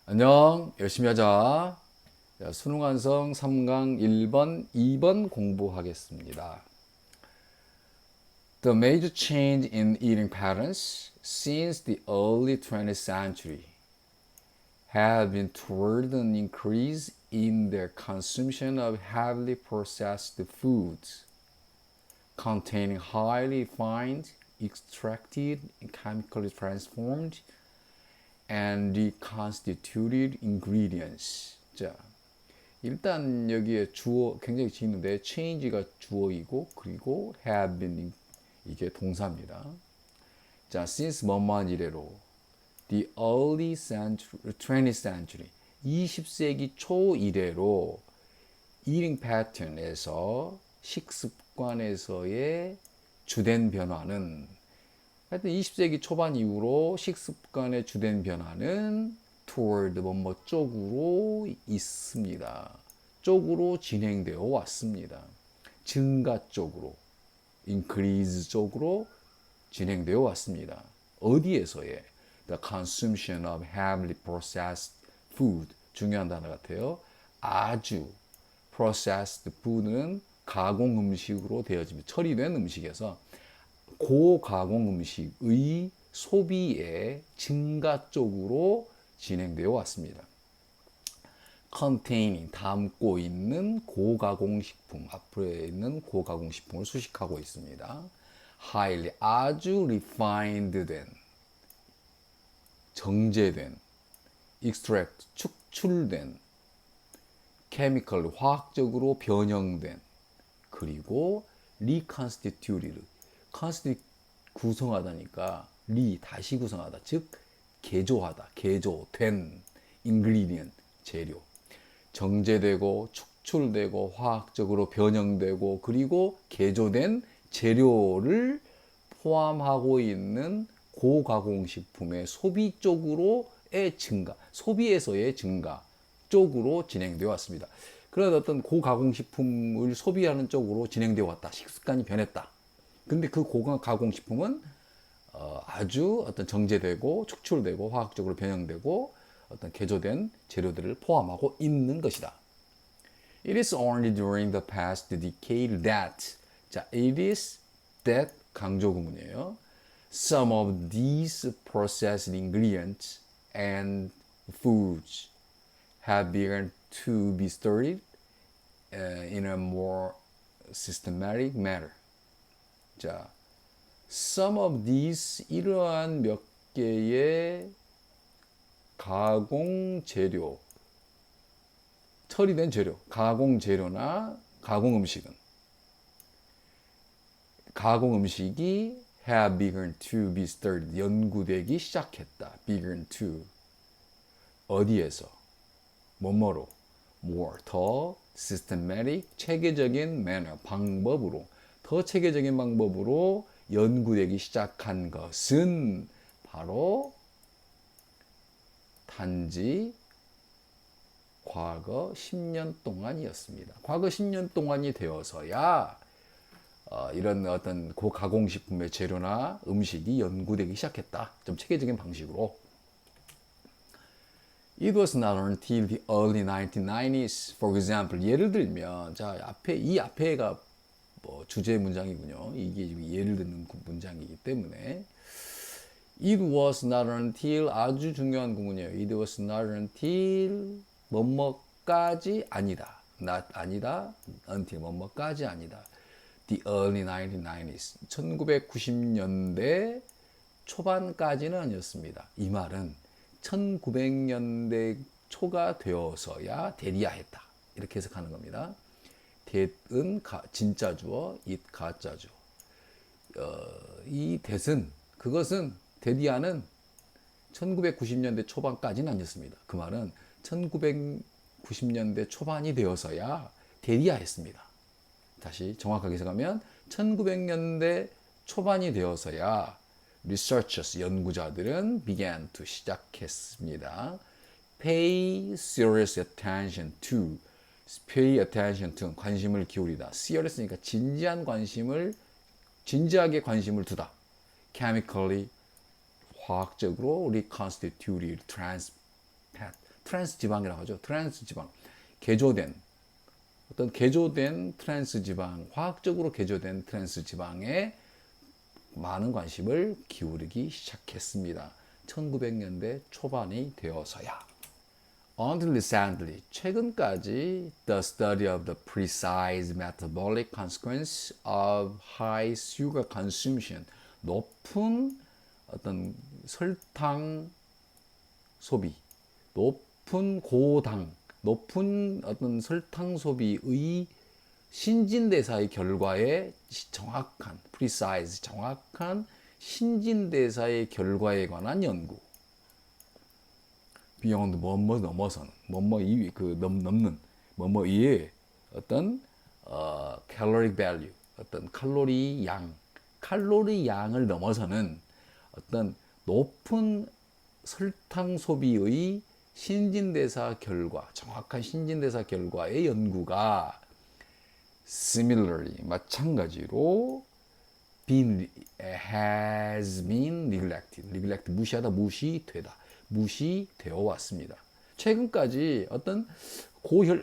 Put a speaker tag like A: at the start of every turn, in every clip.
A: 안녕, 열심히 하자. 자, 수능 완성 3강 1번, 2번 공부하겠습니다. The major change in eating patterns since the early 20th century have been toward an increase in their consumption of heavily processed foods containing highly refined, extracted, chemically transformed, and reconstituted ingredients. 자, 일단 여기에 주어 굉장히 지는데 change가 주어이고 그리고 have been 이게 동사입니다. 자, since 뭐뭐한 이래로 the early century, 20th century 20세기 초 이래로 eating pattern에서 식습관에서의 주된 변화는 하여튼 20세기 초반 이후로 식습관의 주된 변화는 toward 뭐뭐 쪽으로 있습니다. 쪽으로 진행되어 왔습니다. 증가 쪽으로, increase 쪽으로 진행되어 왔습니다. 어디에서의 the consumption of heavily processed food 중요한 단어 같아요. 아주 processed food는 가공 음식으로 되어집니다. 처리된 음식에서 고가공 음식의 소비의 증가 쪽으로 진행되어 왔습니다. containing 담고 있는 고가공식품 앞으로 있는 고가공식품을 수식하고 있습니다. highly 아주 refined 된 정제된 extract 축출된 chemical 화학적으로 변형된 그리고 reconstituted constitute 구성하다니까 다시 구성하다 즉 개조하다 개조된 ingredient 재료 정제되고 축출되고 화학적으로 변형되고 그리고 개조된 재료를 포함하고 있는 고가공식품의 소비 쪽으로의 증가 소비에서의 증가 쪽으로 진행되어 왔습니다. 그런 어떤 고가공식품을 소비하는 쪽으로 진행되어 왔다. 식습관이 변했다. 근데 그 고가공식품은 아주 어떤 정제되고 축출되고 화학적으로 변형되고 어떤 개조된 재료들을 포함하고 있는 것이다. It is only during the past decade that 자, it is that 강조 구문이에요. Some of these processed ingredients and foods have begun to be studied in a more systematic manner. 자, some of these 이러한 몇 개의 가공 재료, 처리된 재료, 가공 재료나 가공 음식이 have begun to be studied, 연구되기 시작했다. begun to 어디에서? 뭐뭐로? more, 더 systematic, 체계적인 manner, 방법으로 더 체계적인 방법으로 연구되기 시작한 것은 바로 단지 과거 10년 동안이었습니다. 과거 10년 동안이 되어서야 이런 어떤 고가공식품의 재료나 음식이 연구되기 시작했다. 좀 체계적인 방식으로. It was not until the early 1990s, for example, 예를 들면, 자, 이 앞에가 뭐 주제 문장이군요. 이게 예를 듣는 문장이기 때문에. It was not until 아주 중요한 구문이에요. It was not until 뭐뭐까지 아니다. not 아니다. until 뭐뭐까지 아니다. The early 1990s. 1990년대 초반까지는 아니었습니다. 이 말은 1900년대 초가 되어서야 되리야했다. 이렇게 해석하는 겁니다. that은 진짜 주어, it 가짜 주어. 이 that은 그것은 데디아는 1990년대 초반까지는 아니었습니다. 그 말은 1990년대 초반이 되어서야 데디아했습니다. 다시 정확하게 해석하면 1900년대 초반이 되어서야 researchers 연구자들은 began to 시작했습니다. pay serious attention to pay attention to 관심을 기울이다. serious니까 진지하게 관심을 두다. chemically 화학적으로 reconstituted 트랜스 지방이라고 하죠. 트랜스 지방. 개조된 어떤 개조된 트랜스 지방, 과학적으로 개조된 트랜스 지방에 많은 관심을 기울이기 시작했습니다. 1900년대 초반이 되어서야. Until recently, 최근까지 the study of the precise metabolic consequence of high sugar consumption, 높은 어떤 설탕 소비, 높은 고당, 높은 어떤 설탕 소비의 신진대사의 결과에 정확한, precise, 정확한 신진대사의 결과에 관한 연구. beyond 뭐뭐 넘어서는, 뭐뭐 이 그 넘는, 뭐뭐 이의 어떤 caloric value, 어떤 칼로리 양을 넘어서는 어떤 높은 설탕 소비의 신진대사 결과, 정확한 신진대사 결과의 연구가 similarly, 마찬가지로 has been neglected, 무시하다, 무시되어 왔습니다. 최근까지 어떤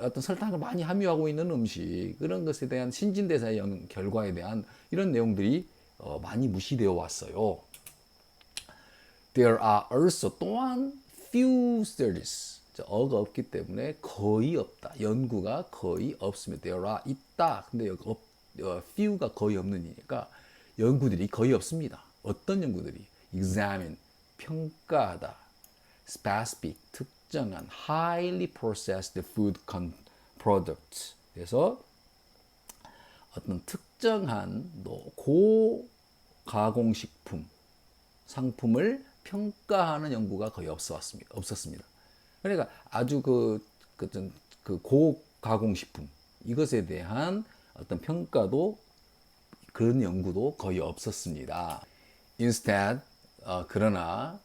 A: 어떤 설탕을 많이 함유하고 있는 음식, 그런 것에 대한 신진대사 결과에 대한 이런 내용들이 많이 무시되어 왔어요. There are also 또한 few studies, 어가 없기 때문에 거의 없다. 연구가 거의 없습니다. There are 있다. 근데 여기 few가 거의 없는이니까 연구들이 거의 없습니다. 어떤 연구들이? examine, 평가하다. specific, 특정한 highly processed food products. 그래서 어떤 특정한 고가공식품 상품을 평가하는 연구가 거의 없었습니다. 그러니까 아주 그 고가공식품 이것에 대한 어떤 평가도, 그런 연구도 거의 없었습니다. Instead, 그러나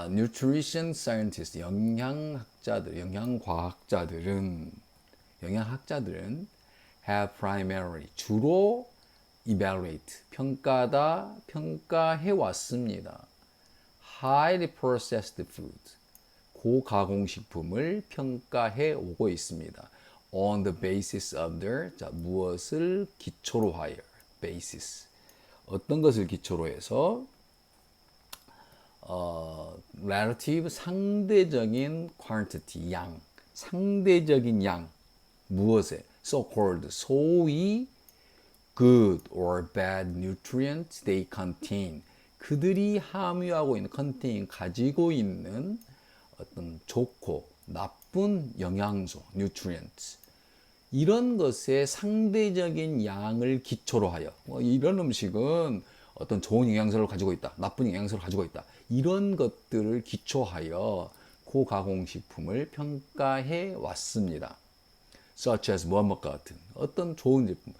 A: nutrition scientists, 영양과학자들은 have primarily, 주로 evaluate, 평가해 왔습니다. highly processed food, 고가공식품을 평가해 오고 있습니다. on the basis of their, 무엇을 기초로 하여, basis, 어떤 것을 기초로 해서 relative, 상대적인 quantity, 상대적인 양, 무엇에, so-called, 소위 good or bad nutrients they contain, 그들이 함유하고 있는, 가지고 있는 어떤 좋고 나쁜 영양소, nutrients, 이런 것의 상대적인 양을 기초로 하여, 이런 음식은 어떤 좋은 영양소를 가지고 있다, 나쁜 영양소를 가지고 있다, 이런 것들을 기초하여 고가공식품을 평가해 왔습니다. such as 뭐뭐 같은 어떤 좋은 제품,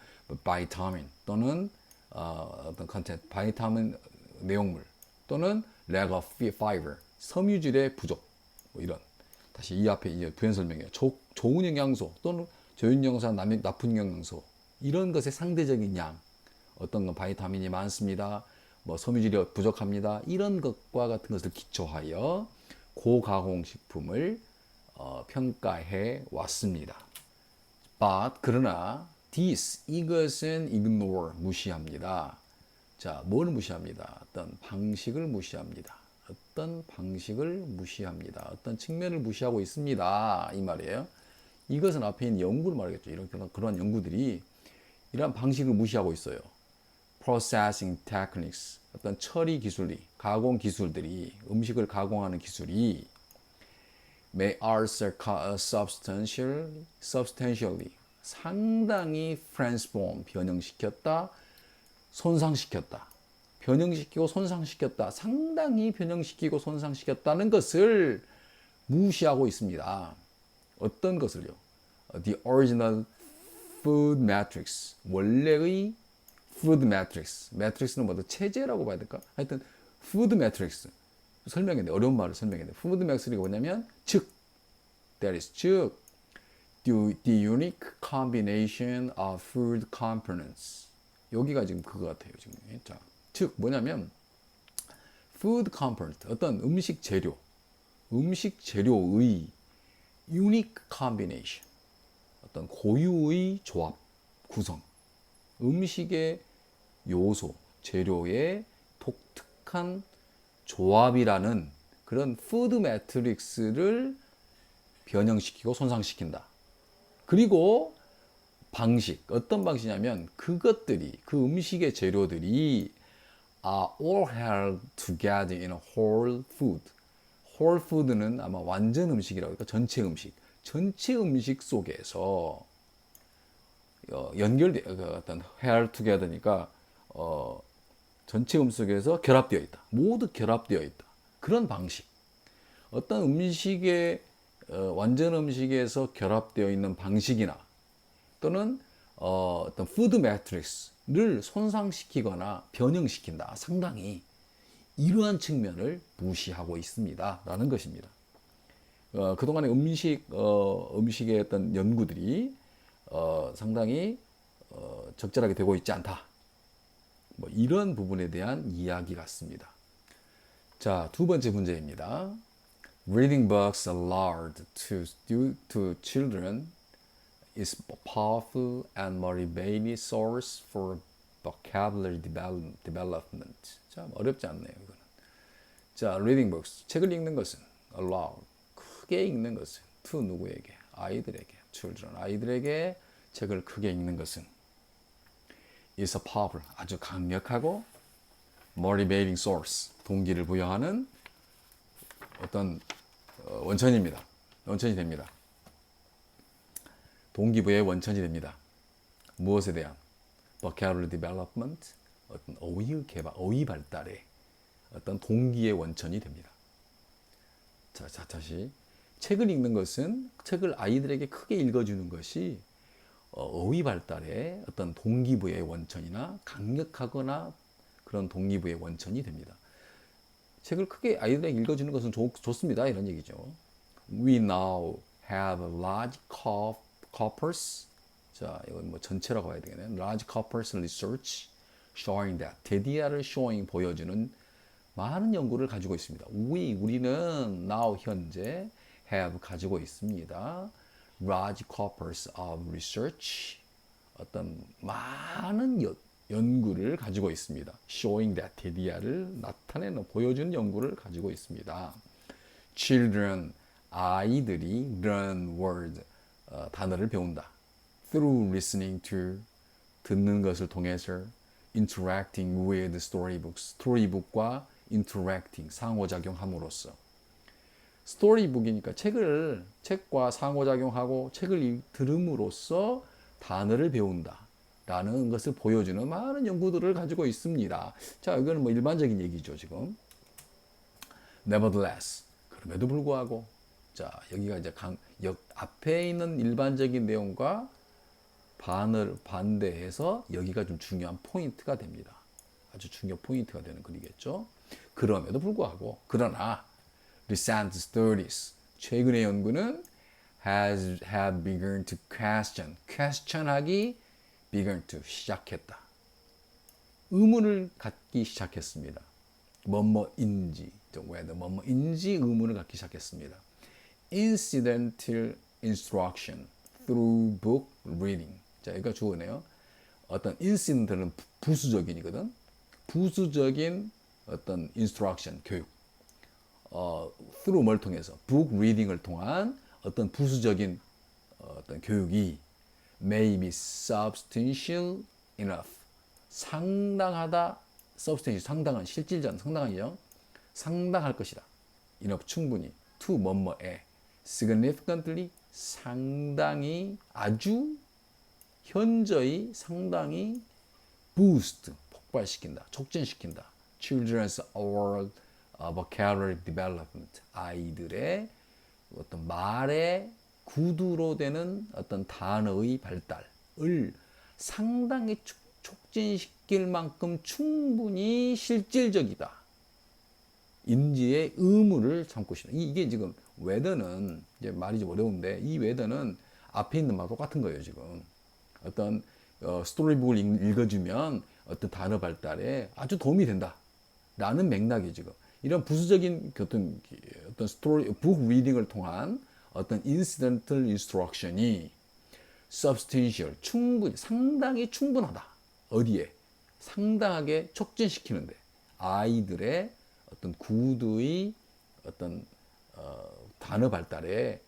A: 바이타민 또는 어떤 컨텐츠, 바이타민 내용물 또는 lack of fiber, 섬유질의 부족, 이런, 다시 이 앞에 이제 부연 설명이에요. 좋은 영양소 또는 좋은 영양소, 나쁜 영양소, 이런 것의 상대적인 양, 어떤 건 바이타민이 많습니다, 뭐 섬유질이 부족합니다, 이런 것과 같은 것을 기초하여 고가공식품을 평가해 왔습니다. But, 그러나 이것은 ignore, 무시합니다. 자, 뭘 무시합니다? 어떤 방식을 무시합니다. 어떤 측면을 무시하고 있습니다, 이 말이에요. 이것은 앞에 있는 연구를 말하겠죠. 그런 연구들이 이러한 방식을 무시하고 있어요. processing techniques, 어떤 처리 기술이, 가공 기술들이, 음식을 가공하는 기술이 may also substantially, 상당히 transform, 변형시켰다, 상당히 변형시키고 손상시켰다는 것을 무시하고 있습니다. 어떤 것을요? The original food matrix, 원래의 food matrix, matrix는 뭐죠? 체제라고 봐야 될까? 하여튼 food matrix, 설명했는데, 어려운 말을 설명했는데, food matrix가 뭐냐면 that is, the unique combination of food components. 여기가 지금 그거 같아요, 지금. 자, 뭐냐면 food component, 어떤 음식 재료의 unique combination, 어떤 고유의 조합, 구성, 음식의 요소, 재료의 독특한 조합이라는 그런 푸드 매트릭스를 변형시키고 손상시킨다. 그리고 방식, 어떤 방식이냐면 그것들이, 그 음식의 재료들이 are all held together in a whole food. whole food는 아마 완전 음식이라고 할까? 전체 음식. 전체 음식 속에서 연결돼, 어떤 held together니까 전체 음식 속에서 결합되어 있다. 모두 결합되어 있다. 그런 방식. 어떤 음식의 완전 음식에서 결합되어 있는 방식이나 또는 어떤 푸드 매트릭스를 손상시키거나 변형시킨다. 상당히 이러한 측면을 무시하고 있습니다. 라는 것입니다. 그동안의 음식의 어떤 연구들이 상당히 적절하게 되고 있지 않다. 뭐 이런 부분에 대한 이야기 같습니다. 자, 두 번째 문제입니다. Reading books aloud to children is a powerful and motivating source for vocabulary development. 참 어렵지 않네요, 이거는. 자, reading books, 책을 읽는 것은 aloud, 크게 읽는 것은 to 누구에게? 아이들에게, children, 아이들에게 책을 크게 읽는 것은 is a powerful, 아주 강력하고 motivating source, 동기를 부여하는 어떤 원천입니다. 원천이 됩니다. 동기부여의 원천이 됩니다. 무엇에 대한? vocabulary development, 어떤 어휘 개발, 어휘 발달의 어떤 동기의 원천이 됩니다. 자, 다시. 책을 읽는 것은 책을 아이들에게 크게 읽어주는 것이 어휘 발달의 어떤 동기부여의 원천이나 강력하거나 그런 동기부여의 원천이 됩니다. 책을 크게 아이들에게 읽어주는 것은 좋습니다. 이런 얘기죠. We now have a large corpus. 자, 이건 뭐 전체라고 봐야 되겠네요. Large corpus research showing that. 데디아를 showing 보여주는 많은 연구를 가지고 있습니다. 우리는 now 현재 have 가지고 있습니다. Large corpus of research. 어떤 많은 연구를 가지고 있습니다. Showing that 데디아를 나타내는 보여주는 연구를 가지고 있습니다. Children 아이들이 learn word 단어를 배운다. Through listening to 듣는 것을 통해서 interacting with storybooks 스토리북과 interacting 상호작용함으로써 스토리북이니까 책과 상호작용하고 책을 들음으로써 단어를 배운다. 라는 것을 보여주는 많은 연구들을 가지고 있습니다. 자, 이거는 뭐 일반적인 얘기죠, 지금. Nevertheless, 그럼에도 불구하고, 자, 여기가 이제 앞에 있는 일반적인 내용과 반대해서 여기가 좀 중요한 포인트가 됩니다. 아주 중요 포인트가 되는 글이겠죠. 그럼에도 불구하고, 그러나, recent studies, 최근의 연구는 have begun to question하기 begun to 시작했다. 의문을 갖기 시작했습니다. 뭐뭐인지, whether 뭐뭐인지 의문을 갖기 시작했습니다. Incidental instruction through book reading. 자, 여기가 주어네요. 어떤 incidental은 부수적인이거든. 부수적인 어떤 instruction, 교육. through 뭘 통해서? book reading을 통한 어떤 부수적인 어떤 교육이 may be substantial enough. 상당하다. substantial, 상당한, 실질적, 상당한이죠. 상당할 것이다. enough, 충분히. to 뭐뭐에. significantly, 상당히, 아주, 현저히, 상당히 boost, 폭발시킨다. 촉진시킨다. children's oral vocabulary development. 아이들의 어떤 말의 구두로 되는 어떤 단어의 발달을 상당히 촉진시킬 만큼 충분히 실질적이다. 인지의 의무를 삼고 싶다. 이게 지금 whether는 이제 말이 좀 어려운데 이 whether는 앞에 있는 말과 똑같은 거예요. 지금 어떤 스토리북을 읽어주면 어떤 단어 발달에 아주 도움이 된다. 라는 맥락이 지금 이런 부수적인 어떤 스토리 북 리딩을 통한 어떤 incidental instruction이 substantial, 충분히, 상당히 충분하다. 어디에? 상당하게 촉진시키는데 아이들의 어떤 구두의 어떤 단어 발달을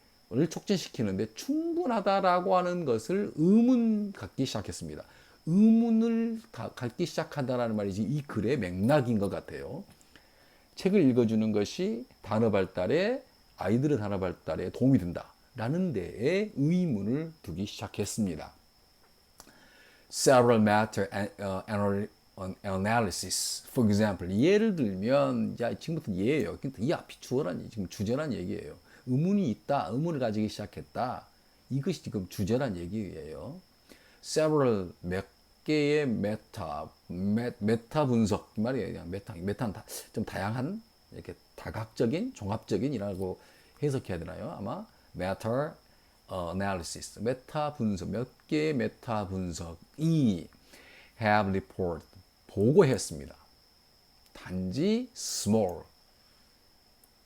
A: 촉진시키는데 충분하다라고 하는 것을 의문 갖기 시작했습니다. 의문을 갖기 시작한다는 말이지 이 글의 맥락인 것 같아요. 책을 읽어주는 것이 단어 발달에 아이들의 단어 발달에 도움이 된다라는 데에 의문을 두기 시작했습니다. Several matter analysis. For example, 예를 들면, 야, 지금부터 예예요. 이 앞이 주어란, 지금 주제란 얘기예요. 의문이 있다, 의문을 가지기 시작했다. 이것이 지금 주제란 얘기예요. Several 몇 개의 메타 분석 이 말이에요. 메타는 좀 다양한 이렇게 다각적인, 종합적인이라고 해석해야 되나요? 아마 meta analysis, 메타 분석, 몇 개의 메타 분석이 have report 보고했습니다. 단지 small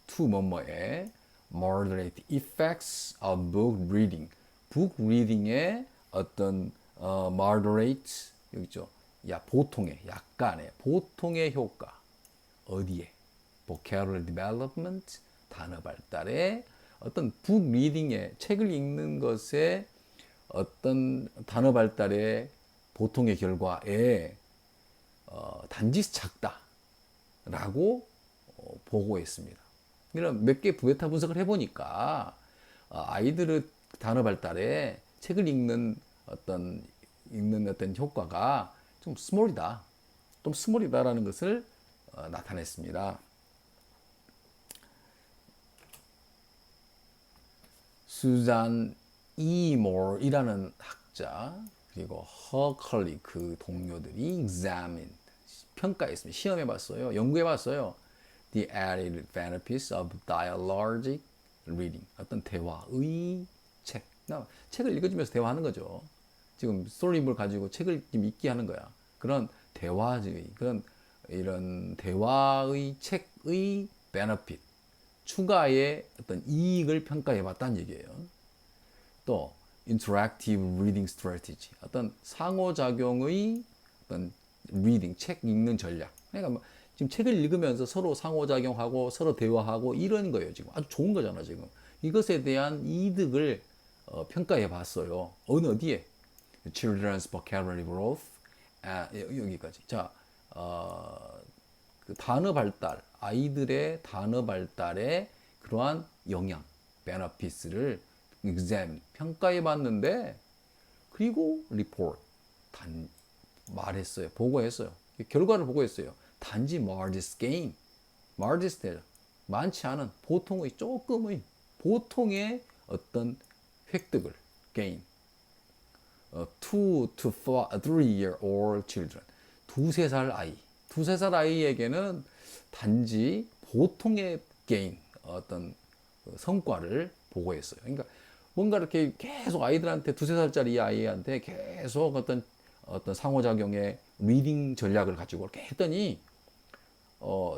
A: to 뭐뭐의 moderate effects of book reading, book reading의 어떤 moderate 여기 있죠. 보통의 약간의 보통의 효과 어디에? vocabulary development 단어 발달에 어떤 북 리딩의 책을 읽는 것에 어떤 단어 발달의 보통의 결과에 단지 작다라고 보고했습니다. 이런 몇 개 부메타 분석을 해보니까 아이들의 단어 발달에 책을 읽는 어떤 효과가 좀 스몰이다라는 것을 나타냈습니다. 수잔 이몰이라는 학자 그리고 허 컬리 그 동료들이 examined 평가했습니다. 시험해봤어요. 연구해봤어요. The added benefits of dialogic reading 어떤 대화의 책. 책을 읽어주면서 대화하는 거죠. 지금 스토리북을 가지고 책을 좀 읽게 하는 거야. 그런 대화의 그런 이런 대화의 책의 benefit 추가의 어떤 이익을 평가해봤다는 얘기예요. 또 interactive reading strategy 어떤 상호작용의 어떤 reading 책 읽는 전략. 그러니까 지금 책을 읽으면서 서로 상호작용하고 서로 대화하고 이런 거예요. 지금 아주 좋은 거잖아 지금. 이것에 대한 이득을 평가해봤어요. 어디에? Children's vocabulary growth 여기까지. 자, 그 단어 발달, 아이들의 단어 발달에 그러한 영향, benefits를 examine, 평가해봤는데, 그리고 report, 말했어요, 보고했어요. 결과를 보고했어요. 단지 modest gain, modest 많지 않은 보통의 조금의 보통의 어떤 획득을 gain. 2 to 3-year-old children. 두세 살 아이에게는 단지 보통의 gain, 어떤 성과를 보고했어요. 그러니까 뭔가 이렇게 계속 아이들한테 두세 살짜리 아이한테 계속 어떤 상호작용의 리딩 전략을 가지고 이렇게 했더니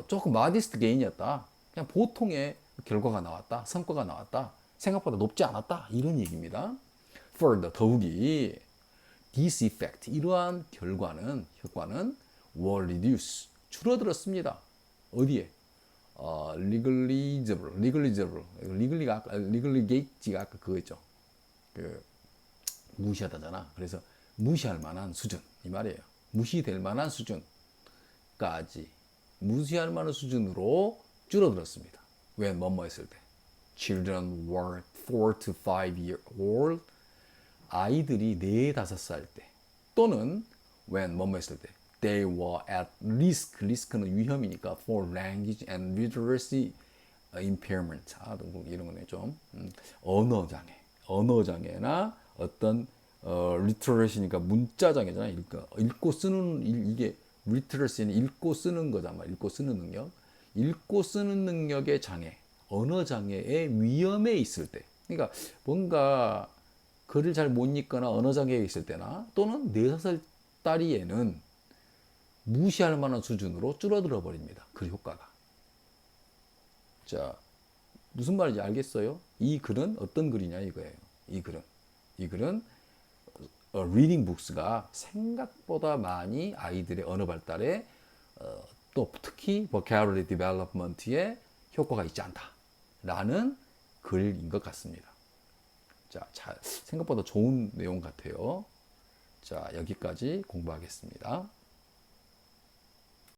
A: 조금 마디스트 게인이었다. 그냥 보통의 결과가 나왔다. 성과가 나왔다. 생각보다 높지 않았다. 이런 얘기입니다. Further, 더욱이 this effect, 이러한 효과는 were reduced, 줄어들었습니다. 어디에? legallygate가 아까 그거 있죠. 무시하다잖아. 그래서 무시할 만한 수준, 이 말이에요. 무시될 만한 수준까지, 무시할 만한 수준으로 줄어들었습니다. when 뭐뭐 했을 때. Children were 4 to 5 year old. 아이들이 4, 5살 때. 또는 when 뭐뭐 했을 때. They were at risk. 리스크는 위험이니까 for language and literacy impairment. 이런 거네 좀. 언어장애나 어떤 literacy니까 문자장애잖아. 읽고 쓰는 이게 literacy는 읽고 쓰는 거잖아. 읽고 쓰는 능력. 읽고 쓰는 능력의 장애, 언어 장애의 위험에 있을 때. 그러니까 뭔가 글을 잘 못 읽거나 언어 장애에 있을 때나 또는 4, 5살 딸이에는 무시할 만한 수준으로 줄어들어 버립니다. 그 효과가. 자, 무슨 말인지 알겠어요? 이 글은 어떤 글이냐 이거예요. 이 글은 reading books가 생각보다 많이 아이들의 언어 발달에 또 특히 vocabulary development에 효과가 있지 않다라는 글인 것 같습니다. 자, 생각보다 좋은 내용 같아요. 자, 여기까지 공부하겠습니다.